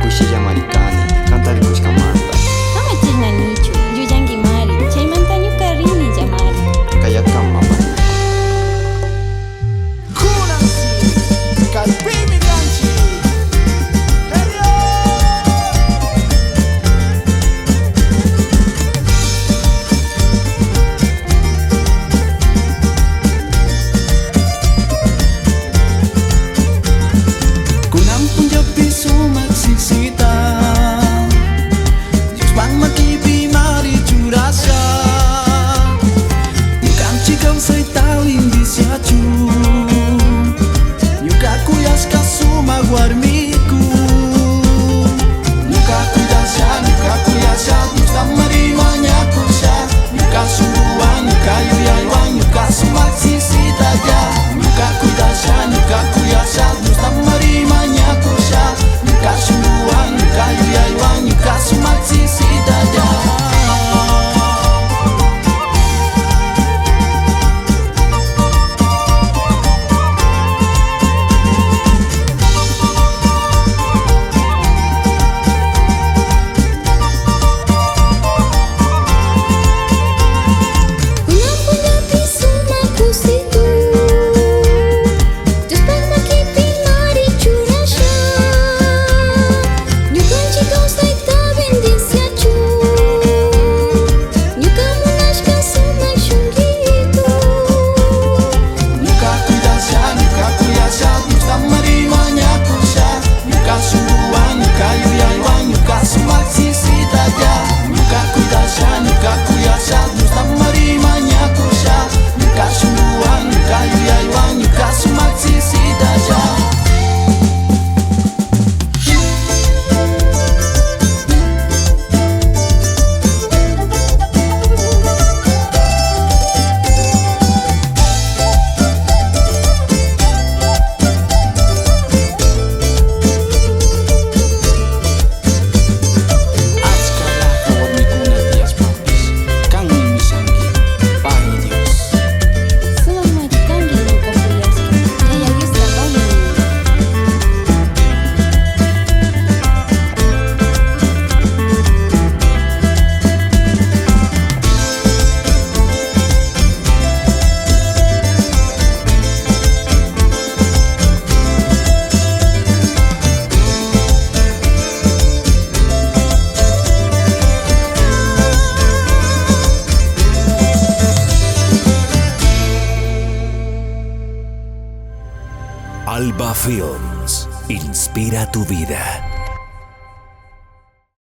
kushilla maricani, cantari kushkamanta. Ama chisnanichu, yuyangi mari, chaymanta ñuka rini llamari. Kayakam mama. Kunansi, kalpimi kanchi. Kunang punja piso magsisita. Diyos bang makibimari jurasa. Nyukang chikaw sa'y tao hindi siya Nyuka kuyas ka sumagwarmiku. Nyuka kuyas siya Diyos na marimanya ko siya. Nyuka sumbuan, nyuka yuyaywan, nyuka sumagsisita ya. Nyuka kuyas siya Diyos na marimanya ko siya. Nyuka sumbuan, nyuka yuyaywan, nyuka sumagsisita ya. Alba Films inspira tu vida.